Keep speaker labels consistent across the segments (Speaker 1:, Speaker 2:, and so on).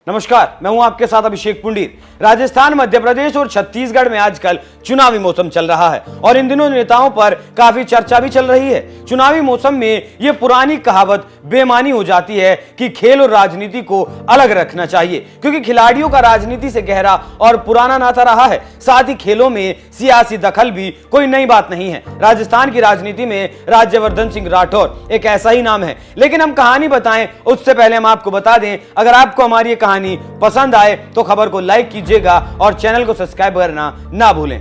Speaker 1: नमस्कार, मैं हूं आपके साथ अभिषेक पुंडीर। राजस्थान, मध्य प्रदेश और छत्तीसगढ़ में आजकल चुनावी मौसम चल रहा है और इन दिनों नेताओं पर काफी चर्चा भी चल रही है। चुनावी मौसम में ये पुरानी कहावत बेमानी हो जाती है कि खेल और राजनीति को अलग रखना चाहिए, क्योंकि खिलाड़ियों का राजनीति से गहरा और पुराना नाता रहा है। साथ ही खेलों में सियासी दखल भी कोई नई बात नहीं है। राजस्थान की राजनीति में राज्यवर्धन सिंह राठौर एक ऐसा ही नाम है। लेकिन हम कहानी बताएं उससे पहले हम आपको बता दें, अगर आपको हमारी ये कहानी पसंद आए तो खबर को लाइक कीजिएगा और चैनल को सब्सक्राइब करना ना भूलें।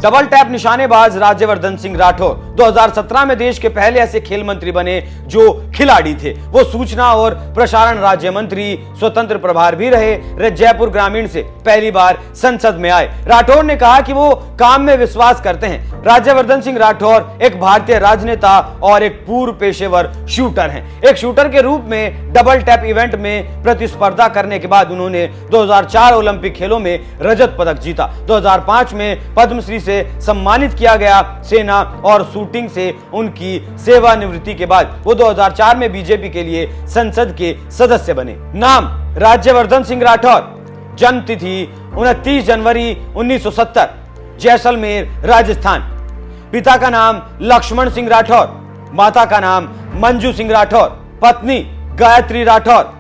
Speaker 1: डबल टैप निशानेबाज राज्यवर्धन सिंह राठौर 2017 में देश के पहले ऐसे खेल मंत्री बने जो खिलाड़ी थे। वो सूचना और प्रसारण राज्य मंत्री, स्वतंत्र प्रभार भी रहे। जयपुर ग्रामीण से पहली बार संसद में आए। राठौर ने कहा कि वो काम में विश्वास करते हैं। राज्यवर्धन सिंह राठौर एक भारतीय राजनेता और एक पूर्व पेशेवर शूटर हैं। एक शूटर के रूप में डबल टैप इवेंट में प्रतिस्पर्धा करने के बाद उन्होंने 2004 ओलंपिक खेलों में रजत पदक जीता। 2005 में पद्मश्री से सम्मानित किया गया। सेना और शूटिंग से उनकी सेवानिवृत्ति के बाद वो 2004 में बीजेपी के लिए संसद के सदस्य बने। नाम राज्यवर्धन सिंह राठौर। जन्म तिथि 29 जनवरी 1970, जैसलमेर, राजस्थान। पिता का नाम लक्ष्मण सिंह राठौर, माता का नाम मंजू सिंह राठौर, पत्नी गायत्री राठौर।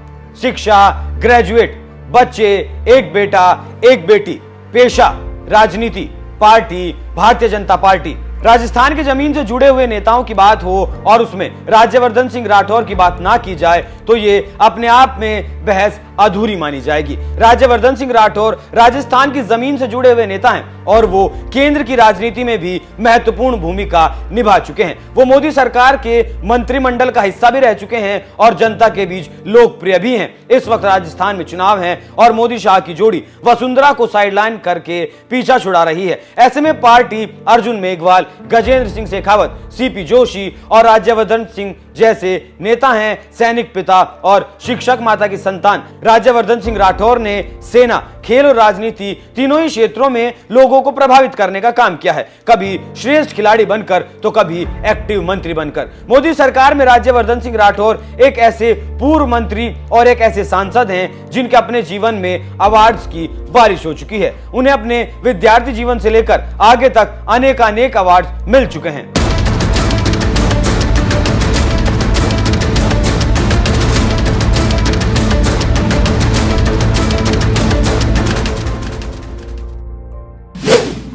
Speaker 1: शिक्षा ग्रेजुएट। बच्चे एक बेटा एक बेटी। पेशा राजनीति, पार्टी भारतीय जनता पार्टी। राजस्थान की जमीन से जुड़े हुए नेताओं की बात हो और उसमें राज्यवर्धन सिंह राठौर की बात ना की जाए तो ये अपने आप में बहस अधूरी मानी जाएगी। राज्यवर्धन सिंह राठौर राजस्थान की जमीन से जुड़े हुए नेता हैं और वो केंद्र की राजनीति में भी महत्वपूर्ण भूमिका निभा चुके हैं। वो मोदी सरकार के मंत्रिमंडल का हिस्सा भी रह चुके हैं और जनता के बीच लोकप्रिय भी हैं। इस वक्त राजस्थान में चुनाव है और मोदी शाह की जोड़ी वसुंधरा को साइडलाइन करके पीछा छुड़ा रही है। ऐसे में पार्टी अर्जुन मेघवाल, गजेंद्र सिंह शेखावत, सीपी जोशी और राज्यवर्धन सिंह जैसे नेता हैं। सैनिक पिता और शिक्षक माता की संतान राज्यवर्धन सिंह राठौर ने सेना, खेल और राजनीति तीनों ही क्षेत्रों में लोगों को प्रभावित करने का काम किया है। कभी श्रेष्ठ खिलाड़ी बनकर तो कभी एक्टिव मंत्री बनकर। मोदी सरकार में राज्यवर्धन सिंह राठौर एक ऐसे पूर्व मंत्री और एक ऐसे सांसद हैं जिनके अपने जीवन में अवार्ड्स की बारिश हो चुकी है। उन्हें अपने विद्यार्थी जीवन से लेकर आगे तक अनेक अवार्ड्स मिल चुके हैं।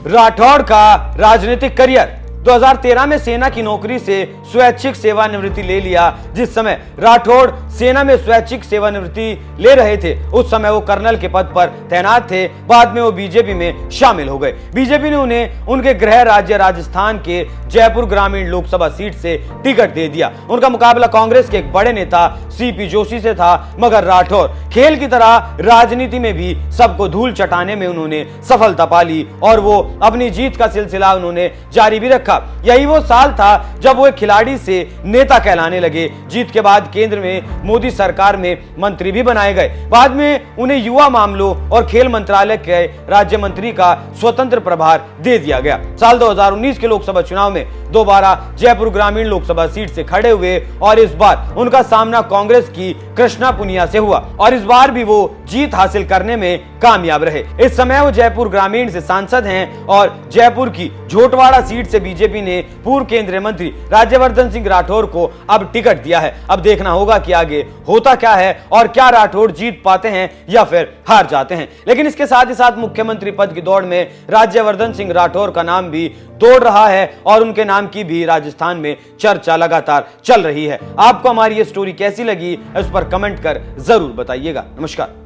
Speaker 1: राठौर का राजनीतिक करियर। 2013 में सेना की नौकरी से स्वैच्छिक सेवानिवृत्ति ले लिया। जिस समय राठौड़ सेना में स्वैच्छिक सेवानिवृत्ति ले रहे थे उस समय वो कर्नल के पद पर तैनात थे। बाद में वो बीजेपी में शामिल हो गए। बीजेपी ने उन्हें उनके गृह राज्य राजस्थान के जयपुर ग्रामीण लोकसभा सीट से टिकट दे दिया। उनका मुकाबला कांग्रेस के एक बड़े नेता सीपी जोशी से था, मगर राठौर खेल की तरह राजनीति में भी सबको धूल चटाने में उन्होंने सफलता पा ली और वो अपनी जीत का सिलसिला उन्होंने जारी भी रखा। यही वो साल था जब वो एक खिलाड़ी से नेता कहलाने लगे। जीत के बाद केंद्र में मोदी सरकार में मंत्री भी बनाए गए। बाद में उन्हें युवा मामलों और खेल मंत्रालय के राज्य मंत्री का स्वतंत्र प्रभार दे दिया गया। साल 2019 के लोकसभा चुनाव में दोबारा जयपुर ग्रामीण लोकसभा सीट से खड़े हुए और इस बार उनका सामना कांग्रेस की कृष्णा पुनिया से हुआ और इस बार भी वो जीत हासिल करने में कामयाब रहे। इस समय वो जयपुर ग्रामीण से सांसद हैं और जयपुर की झोटवाड़ा सीट से बीजेपी ने पूर्व केंद्रीय मंत्री राज्यवर्धन सिंह राठौर को अब टिकट दिया है। अब देखना होगा कि आगे होता क्या है और क्या राठौर जीत पाते हैं या फिर हार जाते हैं। लेकिन इसके साथ ही साथ मुख्यमंत्री पद की दौड़ में राज्यवर्धन सिंह राठौर का नाम भी दौड़ रहा है और उनके नाम की भी राजस्थान में चर्चा लगातार चल रही है। आपको हमारी ये स्टोरी कैसी लगी इस पर कमेंट कर जरूर बताइएगा। नमस्कार।